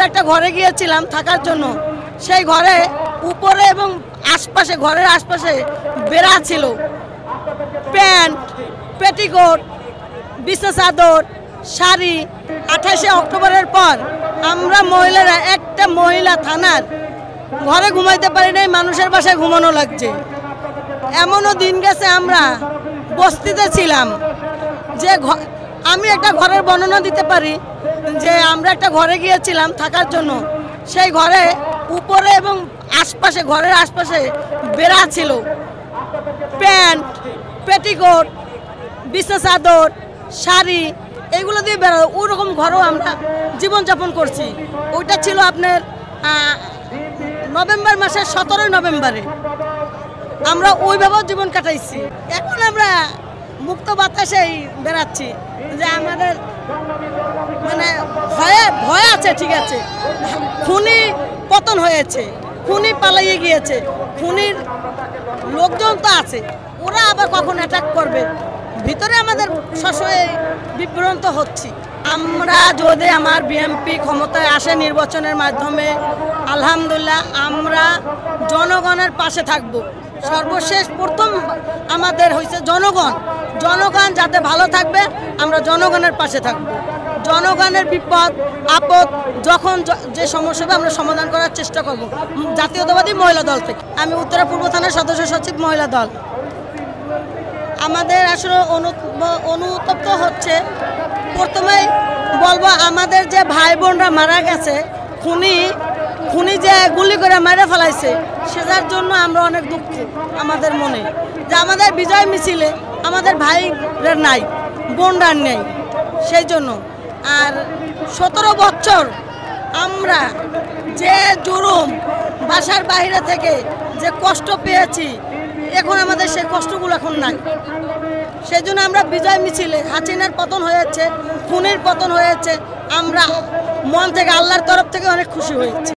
একটা ঘরে গিয়েছিলাম থাকার জন্য। সেই ঘরে উপরে এবং আশপাশে, ঘরের আশপাশে বেড়া ছিল, প্যান্ট, পেটিকোট, বিছনা চাদর, শাড়ি। 28শে অক্টোবরের পর আমরা মহিলারা একটা মহিলা থানার ঘরে ঘুমাইতে পারি নাই, মানুষের বাসায় ঘুমানো লাগছে। এমনও দিন গেছে আমরা বস্তিতে ছিলাম, যে আমি একটা ঘরের বর্ণনা দিতে পারি যে আমরা একটা ঘরে গিয়েছিলাম থাকার জন্য। সেই ঘরে উপরে এবং আশপাশে, ঘরের আশপাশে বেড়া ছিল, প্যান্ট, পেটিকোট, বিছনা চাদর, শাড়ি, এগুলো দিয়ে বেড়া। ওরকম ঘরেও আমরা জীবনযাপন করছি। ওইটা ছিল আপনার নভেম্বর মাসের 17 নভেম্বরে আমরা ওইভাবেও জীবন কাটাইছি। এখন আমরা মুক্ত বাতাসেই বেড়াচ্ছি, যে আমাদের মানে ভয় আছে, ঠিক আছে। খুনি পতন হয়েছে, খুনি পালাইয়ে গিয়েছে, খুনির লোকজন তো আছে, ওরা আবার কখন অ্যাটাক করবে, ভিতরে আমাদের সবসময় বিভ্রান্ত হচ্ছি। আমরা যদি আমার বিএনপি ক্ষমতায় আসে নির্বাচনের মাধ্যমে, আলহামদুলিল্লাহ আমরা জনগণের পাশে থাকব। সর্বশেষ প্রথম আমাদের হয়েছে জনগণ। জনগণ যাতে ভালো থাকবে, আমরা জনগণের পাশে থাকব। জনগণের বিপদ আপদ যখন যে সমস্যা হবে আমরা সমাধান করার চেষ্টা করব। জাতীয়তাবাদী মহিলা দল থেকে আমি উত্তরা পূর্ব থানার সদস্য সচিব, মহিলা দল। আমাদের আসলে অনুতপ্ত হচ্ছে। প্রথমেই বলবো, আমাদের যে ভাই বোনরা মারা গেছে, খুনি যে গুলি করে মেরে ফেলাইছে, সেটার জন্য আমরা অনেক দুঃখ আমাদের মনে, যে আমাদের বিজয় মিছিলে আমাদের ভাইরা নাই, বোনরা নেই, সেই জন্য। আর 17 বছর আমরা যে জুলুম, বাসার বাইরে থেকে যে কষ্ট পেয়েছি, এখন আমাদের সেই কষ্টগুলো এখন নাই। সেই জন্য আমরা বিজয় মিছিলে, হাসিনার পতন হয়েছে, খুনির পতন হয়েছে, আমরা মন থেকে আল্লাহর তরফ থেকে অনেক খুশি হয়েছি।